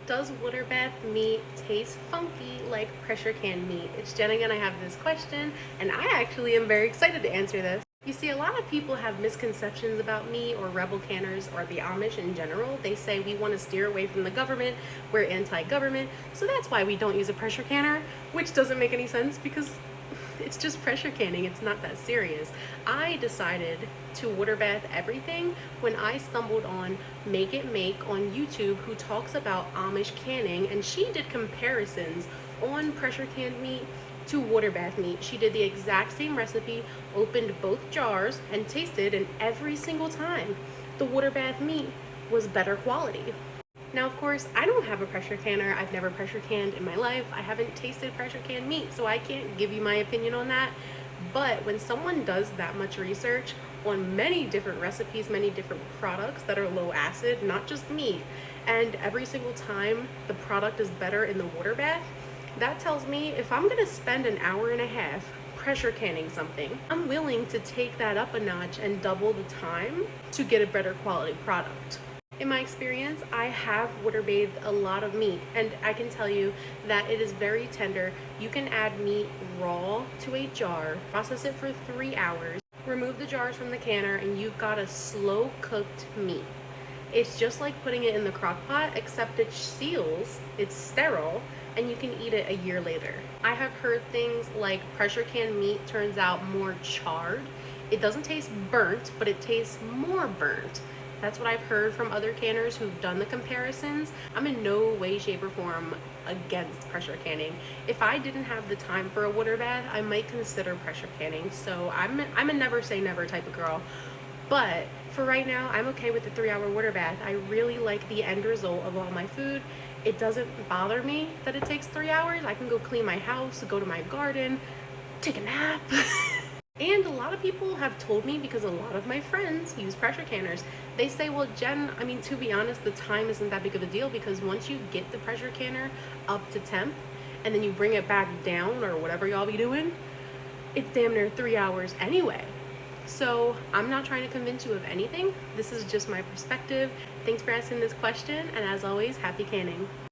Does water bath meat taste funky like pressure can meat? It's Jen again. I have this question, and I actually am very excited to answer this. You see, a lot of people have misconceptions about me or rebel canners or the Amish in general. They say we want to steer away from the government, we're anti government, so that's why we don't use a pressure canner, which doesn't make any sense because it's just pressure canning. It's not that serious. I decided to water bath everything when I stumbled on Make It Make on YouTube, who talks about Amish canning, and she did comparisons on pressure canned meat to water bath meat. She did the exact same recipe, opened both jars, and tasted, and every single time the water bath meat was better quality. Now, of course, I don't have a pressure canner. I've never pressure canned in my life. I haven't tasted pressure canned meat, so I can't give you my opinion on that. But when someone does that much research on many different recipes, many different products that are low acid, not just meat, and every single time the product is better in the water bath, that tells me if I'm gonna spend an hour and a half pressure canning something, I'm willing to take that up a notch and double the time to get a better quality product. In my experience, I have water bathed a lot of meat, and I can tell you that it is very tender. You can add meat raw to a jar, process it for 3 hours, remove the jars from the canner, and you've got a slow cooked meat. It's just like putting it in the crock pot, except it seals, it's sterile, and you can eat it a year later. I have heard things like pressure canned meat turns out more charred. It doesn't taste burnt, but it tastes more burnt. That's what I've heard from other canners who've done the comparisons. I'm in no way, shape, or form against pressure canning. If I didn't have the time for a water bath, I might consider pressure canning. So I'm a never say never type of girl. But for right now, I'm okay with the 3 hour water bath. I really like the end result of all my food. It doesn't bother me that it takes 3 hours. I can go clean my house, go to my garden, take a nap. And a lot of people have told me, because a lot of my friends use pressure canners, they say, well, Jen, I mean, to be honest, the time isn't that big of a deal because once you get the pressure canner up to temp and then you bring it back down or whatever y'all be doing, it's damn near 3 hours anyway. So I'm not trying to convince you of anything. This is just my perspective. Thanks for asking this question. And as always, happy canning.